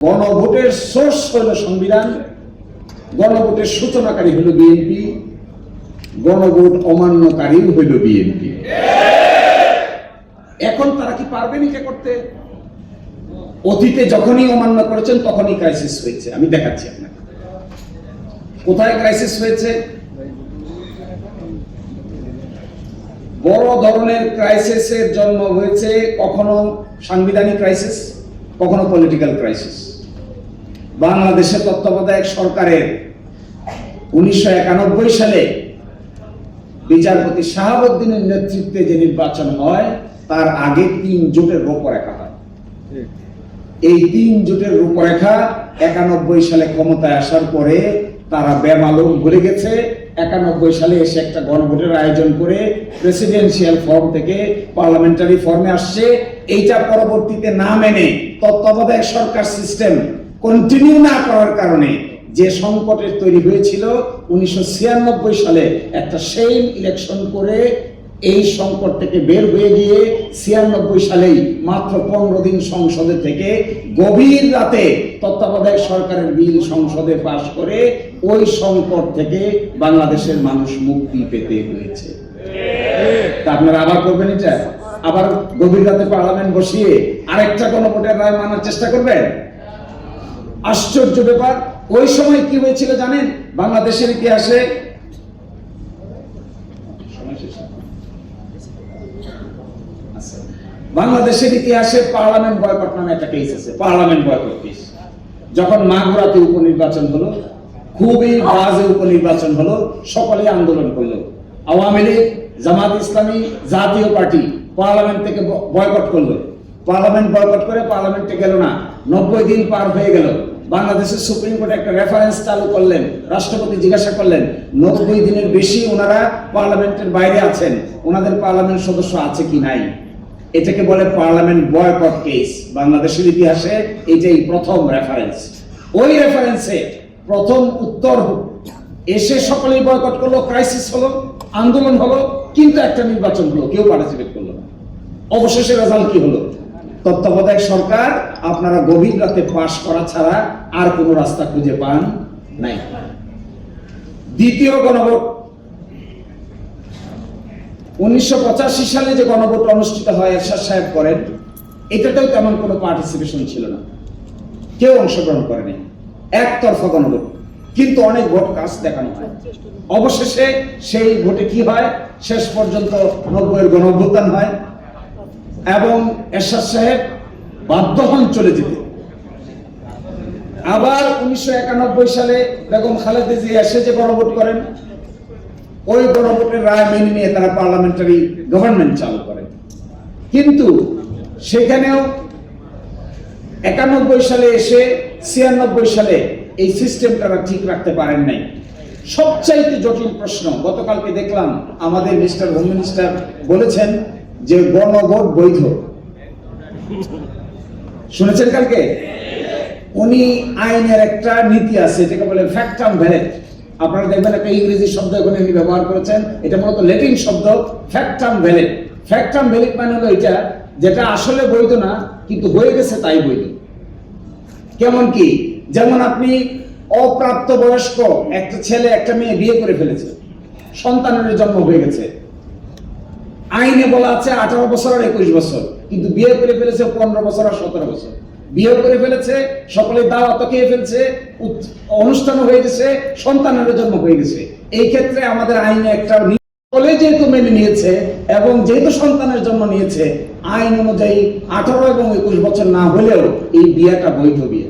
গণভোটের সোর্স হলো সংবিধান, গণভোটের সূচনাকারী হলো বিএনপি, গণভোট অমান্যকারী হইল বিএনপি। এখন তারা কি পারবেন এটা করতে? অতীতে যখনই অমান্য করেছেন তখনই ক্রাইসিস হয়েছে। আমি দেখাচ্ছি আপনাকে কোথায় ক্রাইসিস হয়েছে। বড় ধরনের ক্রাইসিসের জন্ম হয়েছে কখনো সাংবিধানিক ক্রাইসিস, কখনো পলিটিক্যাল ক্রাইসিস। বাংলাদেশের তত্ত্বাবধায়ক সরকারের 1991 সালে বিচারপতি শাহাবুদ্দিনের নেতৃত্বে যে নির্বাচন হয় তার আগে 3 জোটের রূপরেখা হয়। এই 3 জোটের রূপরেখা 91 সালে ক্ষমতায় আসার পরে তারা বেমালুম ভুলে গেছে। 91 সালে এসে একটা গণভোটের আয়োজন করে প্রেসিডেন্সিয়াল ফর্ম থেকে পার্লামেন্টারি ফর্মে আসছে। এইটা পরবর্তীতে না মেনে তত্ত্বাবধায়ক সরকার সিস্টেম কন্টিনিউ না করার কারণে যে সংকটের তৈরি হয়েছিল 1996 সালে একটা সেইম ইলেকশন করে এই সংকট থেকে বের হয়ে গিয়ে 96 সালেই মাত্র 15 দিন সংসদে থেকে গভীর রাতে তত্ত্বাবধায়ক সরকারের বিল সংসদে পাশ করে ওই সংকট থেকে বাংলাদেশের মানুষ মুক্তি পেতে হয়েছে। তা আপনারা আবার করবেন এটা? আবার গভীর রাতে পার্লামেন্ট বসিয়ে আরেকটা গণভোটের রায় মানার চেষ্টা করবেন? আশ্চর্য ব্যাপার। ওই সময় কি হয়েছিল জানেন? বাংলাদেশের ইতিহাসে পার্লামেন্ট বয়কট নামে একটা কেস আছে। পার্লামেন্ট বয়কট কেস যখন মাগুরাতে উপনির্বাচন হলো, খুবই বাজে উপনির্বাচন হলো, সকলেই আন্দোলন করলো। আওয়ামী লীগ, জামাত ইসলামী, জাতীয় পার্টি পার্লামেন্ট থেকে বয়কট করলো। পার্লামেন্ট বয়কট করে পার্লামেন্টে গেল না। 90 দিন পার হয়ে গেল। বাংলাদেশের সুপ্রিম কোর্ট একটা রেফারেন্স চালু করলেন। রাষ্ট্রপতি জিজ্ঞাসা করলেন 90 দিনের বেশি ওনারা পার্লামেন্টের বাইরে আছেন, ওনাদের পার্লামেন্ট সদস্য আছে কি নাই। এটাকে বলে পার্লামেন্ট বয়কট কেস। বাংলাদেশের ইতিহাসে এটাই প্রথম রেফারেন্স। ওই রেফারেন্সে প্রথম উত্তর এসে সকলেই বয়কট করলো, ক্রাইসিস হলো, আন্দোলন হলো, কিন্তু একটা নির্বাচন হলো, কেউ পার্টিসিপেট করলো না। অবশেষে রেজাল্ট কি হলো? তত্ত্বাবধায়ক সরকার আপনারা গভীর রাতে পাশ করা ছাড়া আর কোনো রাস্তা খুঁজে পান নাই। দ্বিতীয় গণভোট 1985 সালে যে গণভোট অনুষ্ঠিত হয়, এরশাদ সাহেব করেন, এটাতেও তেমন কোনো পার্টিসিপেশন ছিল না, কেউ অংশগ্রহণ করেনি, একতরফা গণভোট, কিন্তু অনেক ভোট কাজ দেখানো হয়। অবশেষে সেই ভোটে কি হয়? শেষ পর্যন্ত 90-এর গণঅভ্যুত্থান হয় এবং এরশাদ সাহেব বাধ্য হন চলে যেতে। আবার 1991 সালে বেগম খালেদা জিয়া এসে যে গণভোট করেন, ওই গণভোটের রায় মেনে নিয়ে তারা পার্লামেন্টারি গভর্নমেন্ট চালু করেন। কিন্তু সেখানেও 91 সালে এসে 96 সালে এই সিস্টেমটা ঠিক রাখতে পারেন নাই। সবচাইতে জটিল প্রশ্ন, গতকালকে দেখলাম আমাদের মিস্টার হোম মিনিস্টার বলেছেন যে গণভোট বৈধ। শুনেছেন কালকে? উনি আইনের একটা নীতি আছে যেটাকে বলে ফ্যাক্টাম ভ্যালিড। আপনারা দেখবেন একটা ইংরেজি শব্দ এখানে উনি ব্যবহার করেছেন, এটা মূলত ল্যাটিন শব্দ ফ্যাক্টাম ভ্যালিড। ফ্যাক্টাম ভ্যালিড মানে হলো এটা যেটা আসলে বৈধ না কিন্তু হয়ে গেছে তাই বৈধ। কেমন কি? যেমন আপনি অপ্রাপ্ত বয়স্ক একটা ছেলে একটা মেয়ে বিয়ে করে ফেলেছে, সন্তানের জন্ম হয়ে গেছে, আইনে বলা আছে 18 বছর আর 21 বছর, কিন্তু বিয়ে করে ফেলেছে 15 বছর আর 17 বছর। বিয়ে করে ফেলেছে, সকলে দাওয়াত খেয়ে ফেলছে, অনুষ্ঠান হয়ে গেছে, সন্তানের জন্ম হয়ে গেছে। এই ক্ষেত্রে আমাদের আইনে একটা সকলে যেহেতু মেনে নিয়েছে এবং যেহেতু সন্তানের জন্ম নিয়েছে, আইন অনুযায়ী 18 এবং 21 বছর না হলেও এই বিয়েটা বৈধ বিয়ে।